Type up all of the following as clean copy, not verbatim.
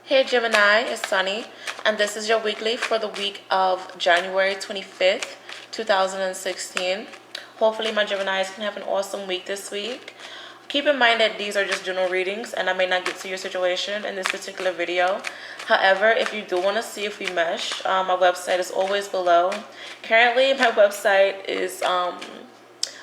Hey Gemini, it's Sunny, and this is your weekly for the week of January 25th, 2016. Hopefully my Geminis can have an awesome week this week. Keep in mind that these are just general readings and I may not get to your situation in this particular video. However, if you do want to see if we mesh, my website is always below. Currently, my website is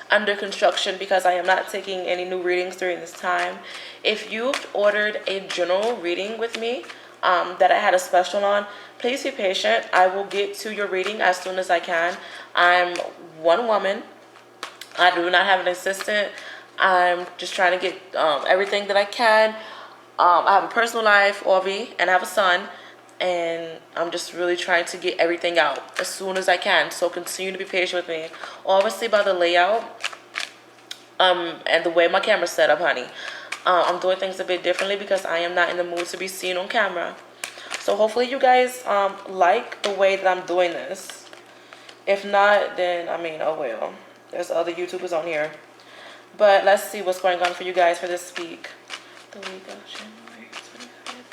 under construction because I am not taking any new readings during this time. If you've ordered a general reading with me that I had a special on, please be patient. I will get to your reading as soon as I can. I'm one woman. I do not have an assistant. I'm just trying to get everything that I can. I have a personal life, Orby, and I have a son. And I'm just really trying to get everything out as soon as I can. So continue to be patient with me. Obviously, by the layout and the way my camera's set up, honey, I'm doing things a bit differently because I am not in the mood to be seen on camera. So hopefully you guys like the way that I'm doing this. If not, then I mean, oh well. There's other YouTubers on here. But let's see what's going on for you guys for this week. The week of January 25th.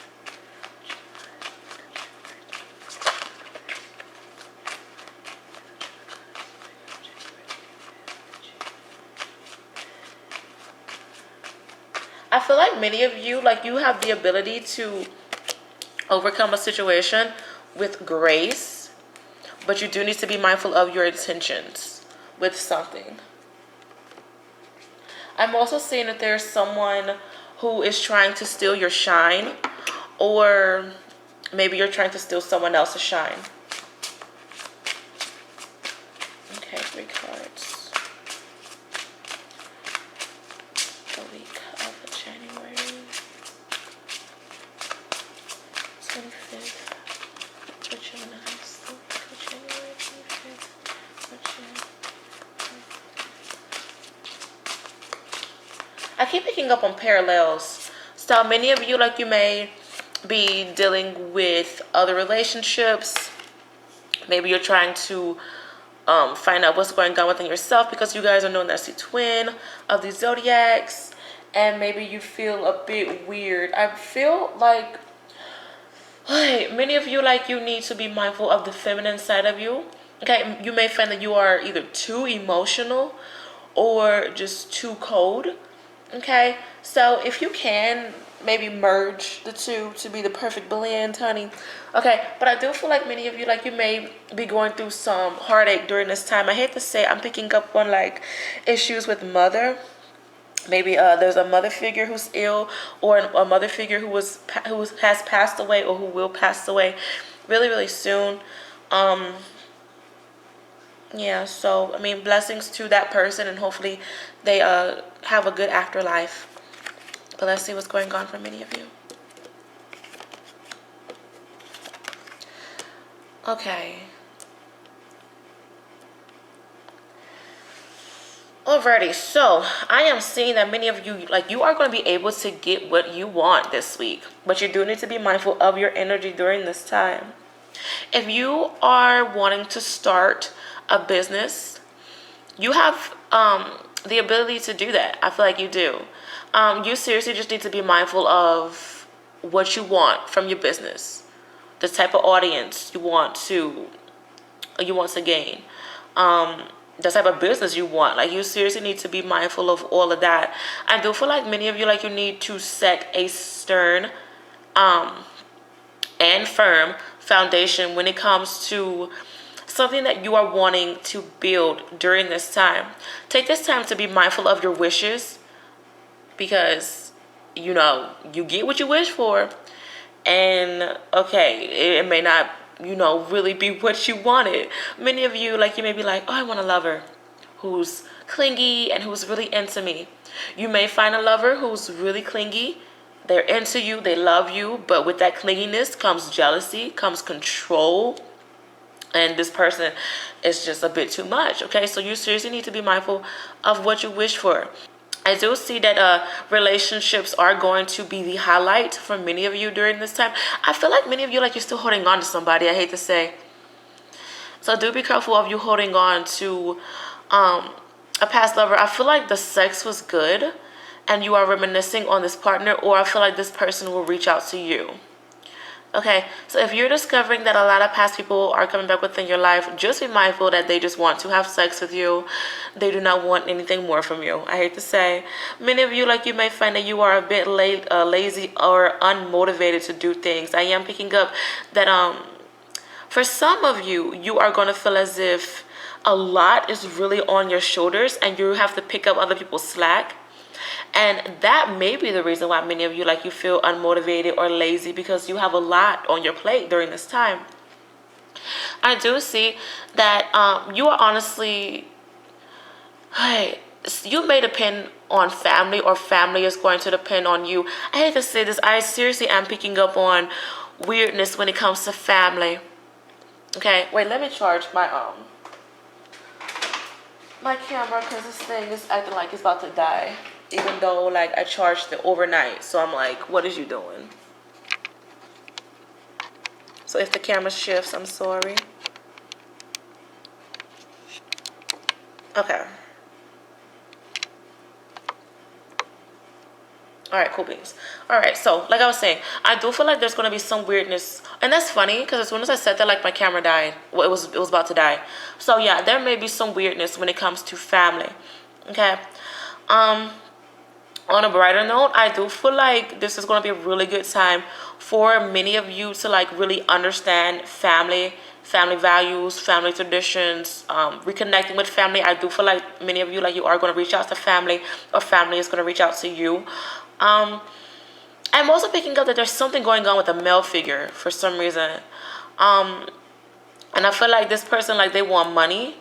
I feel like many of you, you have the ability to overcome a situation with grace, but you do need to be mindful of your intentions with something. I'm also seeing that there's someone who is trying to steal your shine, or maybe you're trying to steal someone else's shine. Okay, 3 cards. The week of January 25th for Geminis. The week of January 25th for Geminis. I keep picking up on parallels. So many of you, you may be dealing with other relationships. Maybe you're trying to find out what's going on within yourself because you guys are known as the twin of the zodiacs. And maybe you feel a bit weird. I feel like many of you, you need to be mindful of the feminine side of you. Okay, you may find that you are either too emotional or just too cold. Okay, so if you can maybe merge the two to be the perfect blend, honey. Okay, but I do feel like many of you, you may be going through some heartache during this time. I hate to say, I'm picking up on issues with mother. Maybe there's a mother figure who's ill, or a mother figure who has passed away, or who will pass away really, really soon. Yeah, so I mean, blessings to that person, and hopefully they have a good afterlife. But let's see what's going on for many of you. Okay. Alrighty, so I am seeing that many of you, you are going to be able to get what you want this week, but you do need to be mindful of your energy during this time. If you are wanting to start a business, you have the ability to do that. I feel like you do. You seriously just need to be mindful of what you want from your business, the type of audience you want to gain, the type of business you want. You seriously need to be mindful of all of that. I do feel like many of you, you need to set a stern and firm foundation when it comes to something that you are wanting to build during this time. Take this time to be mindful of your wishes, because you get what you wish for, and okay, it may not really be what you wanted. Many of you, you may be like, oh, I want a lover who's clingy and who's really into me. You may find a lover who's really clingy. They're into you, they love you, but with that clinginess comes jealousy, comes control, and this person is just a bit too much. Okay, so you seriously need to be mindful of what you wish for. I do see that relationships are going to be the highlight for many of you during this time. I feel like many of you, you're still holding on to somebody, I hate to say. So do be careful of you holding on to a past lover. I feel like the sex was good and you are reminiscing on this partner, or I feel like this person will reach out to you. Okay, so if you're discovering that a lot of past people are coming back within your life, just be mindful that they just want to have sex with you. They do not want anything more from you. I hate to say, many of you, like, you may find that you are a bit lazy or unmotivated to do things. I am picking up that for some of you, you are going to feel as if a lot is really on your shoulders and you have to pick up other people's slack. And that may be the reason why many of you, like, you feel unmotivated or lazy, because you have a lot on your plate during this time. I do see that you are honestly, hey, you may depend on family, or family is going to depend on you. I hate to say this, I seriously am picking up on weirdness when it comes to family. Okay, wait, let me charge my camera, because this thing is acting like it's about to die, even though, like, I charged it overnight. So I'm like, what is you doing? So if the camera shifts, I'm sorry. Okay. All right, cool beans. All right, so like I was saying, I do feel like there's gonna be some weirdness, and that's funny because as soon as I said that, like, my camera died. Well, it was about to die. So yeah, there may be some weirdness when it comes to family. Okay. On a brighter note, I do feel like this is gonna be a really good time for many of you to, like, really understand family values, family traditions, reconnecting with family. I do feel like many of you, like, you are going to reach out to family, or family is going to reach out to you. I'm also picking up that there's something going on with a male figure for some reason. And I feel like this person, like, they want money,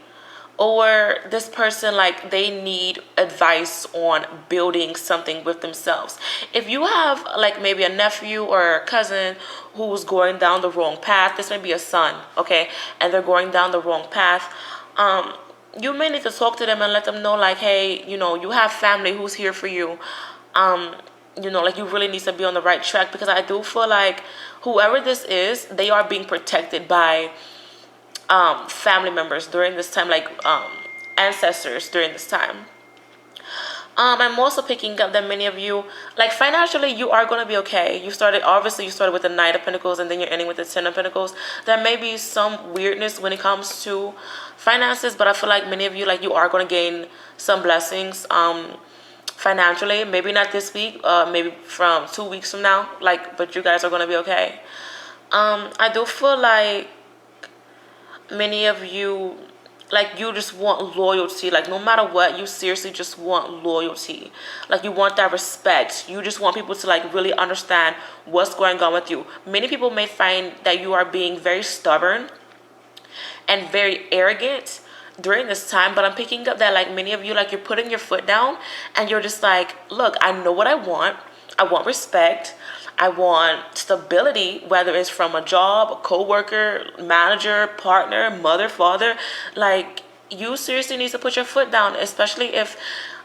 or this person, like, they need advice on building something with themselves. If you have, like, maybe a nephew or a cousin who's going down the wrong path, this may be a son, okay, and they're going down the wrong path, you may need to talk to them and let them know, like, hey, you know, you have family who's here for you. You know, like, you really need to be on the right track, because I do feel like whoever this is, they are being protected by family members during this time, like, ancestors during this time. I'm also picking up that many of you, like, financially, you are going to be okay. You started with the Knight of Pentacles, and then you're ending with the Ten of Pentacles. There may be some weirdness when it comes to finances, but I feel like many of you, like, you are going to gain some blessings financially. Maybe not this week, maybe from 2 weeks from now, like, but you guys are going to be okay. I do feel like many of you, like, you just want loyalty. Like, no matter what, you seriously just want loyalty. Like, you want that respect. You just want people to, like, really understand what's going on with you. Many people may find that you are being very stubborn and very arrogant during this time, but I'm picking up that, like, many of you, like, you're putting your foot down and you're just like, look, I know what I want. I want respect. I want stability, whether it's from a job, a co-worker, manager, partner, mother, father. Like, you seriously need to put your foot down, especially if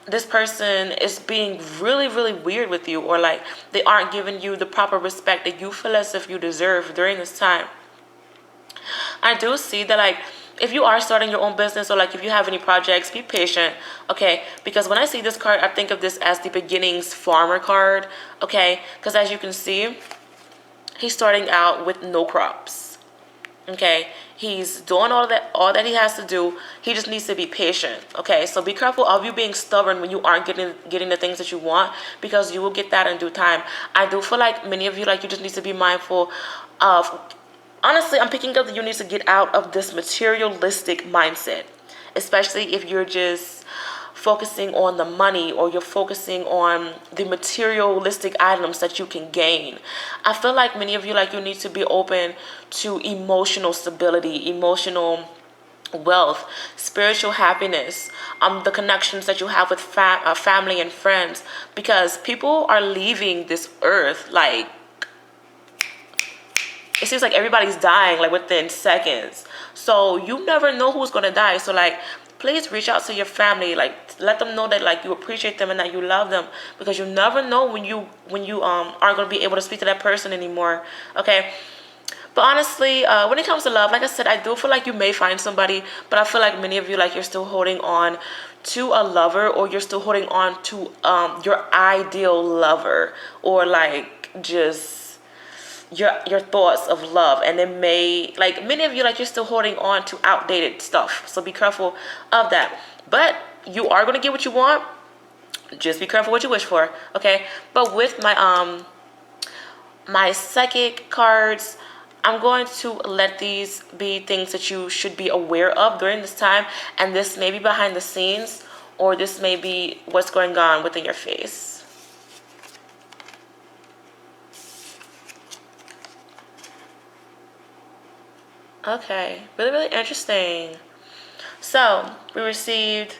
this person is being really, really weird with you, or, like, they aren't giving you the proper respect that you feel as if you deserve during this time. I do see that, like, if you are starting your own business, or, like, if you have any projects, be patient, okay? Because when I see this card, I think of this as the beginnings farmer card, okay? Because as you can see, he's starting out with no crops, okay? He's doing all that he has to do. He just needs to be patient, okay? So be careful of you being stubborn when you aren't getting the things that you want, because you will get that in due time. I do feel like many of you, like, you just need to be mindful of, honestly, I'm picking up that you need to get out of this materialistic mindset, especially if you're just focusing on the money, or you're focusing on the materialistic items that you can gain. I feel like many of you, like, you need to be open to emotional stability, emotional wealth, spiritual happiness, the connections that you have with family and friends, because people are leaving this earth, like, it seems like everybody's dying, like, within seconds. So you never know who's gonna die. So, like, please reach out to your family. Like, let them know that, like, you appreciate them and that you love them, because you never know when you aren't gonna be able to speak to that person anymore. Okay. But honestly, when it comes to love, like I said, I do feel like you may find somebody, but I feel like many of you, like, you're still holding on to a lover, or you're still holding on to your ideal lover, or, like, just your thoughts of love, and it may, like, many of you, like, you're still holding on to outdated stuff, so be careful of that. But you are going to get what you want. Just be careful what you wish for, okay? But with my psychic cards, I'm going to let these be things that you should be aware of during this time, and this may be behind the scenes, or this may be what's going on within your face. Okay, really, really interesting. So we received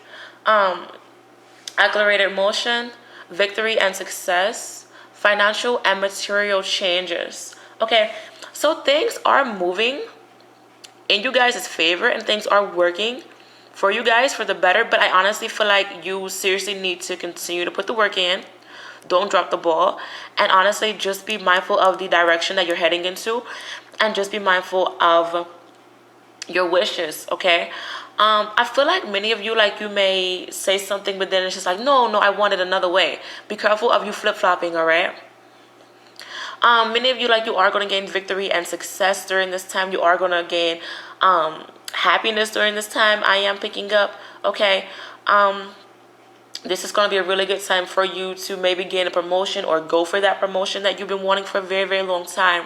accelerated motion, victory and success, financial and material changes. Okay, so things are moving in you guys' favor, and things are working for you guys for the better. But I honestly feel like you seriously need to continue to put the work in. Don't drop the ball, and honestly just be mindful of the direction that you're heading into, and just be mindful of your wishes, okay? I feel like many of you, like, you may say something, but then it's just like, no, I want it another way. Be careful of you flip-flopping, all right? Many of you, like, you are going to gain victory and success during this time. You are going to gain happiness during this time. I am picking up, okay? This is going to be a really good time for you to maybe gain a promotion or go for that promotion that you've been wanting for a very, very long time.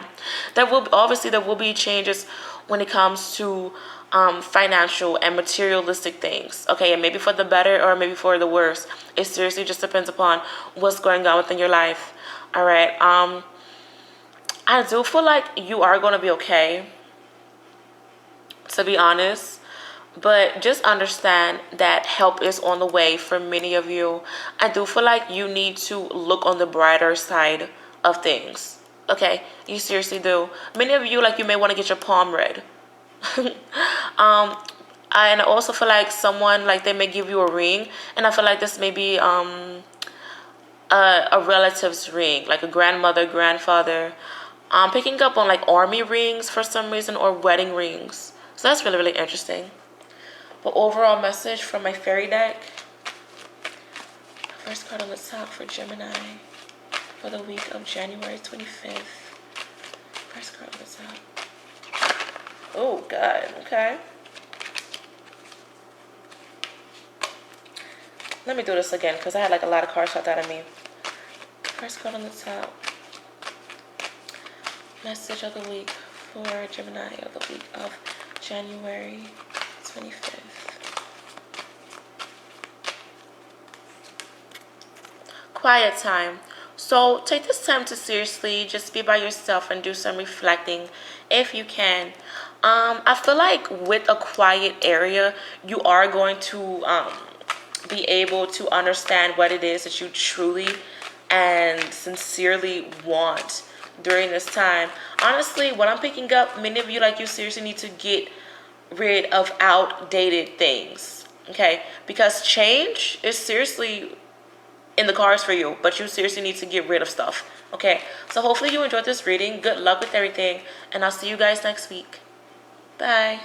There will be changes when it comes to financial and materialistic things, okay? And maybe for the better or maybe for the worse. It seriously just depends upon what's going on within your life, all right? I do feel like you are going to be okay, to be honest. But just understand that help is on the way for many of you. I do feel like you need to look on the brighter side of things. Okay? You seriously do. Many of you, like, you may want to get your palm read. And I also feel like someone, like, they may give you a ring. And I feel like this may be a relative's ring. Like a grandmother, grandfather. Picking up on, like, army rings for some reason, or wedding rings. So that's really, really interesting. But overall message from my fairy deck. First card on the top for Gemini for the week of January 25th. First card on the top. Oh, God. Okay. Let me do this again because I had, like, a lot of cards shot out of me. First card on the top. Message of the week for Gemini of the week of January 25th. Quiet time. So take this time to seriously just be by yourself and do some reflecting if you can. I feel like with a quiet area, you are going to be able to understand what it is that you truly and sincerely want during this time. Honestly, what I'm picking up, many of you, like, you seriously need to get rid of outdated things, okay? Because change is seriously in the cards for you, but you seriously need to get rid of stuff, okay? So hopefully you enjoyed this reading. Good luck with everything, and I'll see you guys next week. Bye.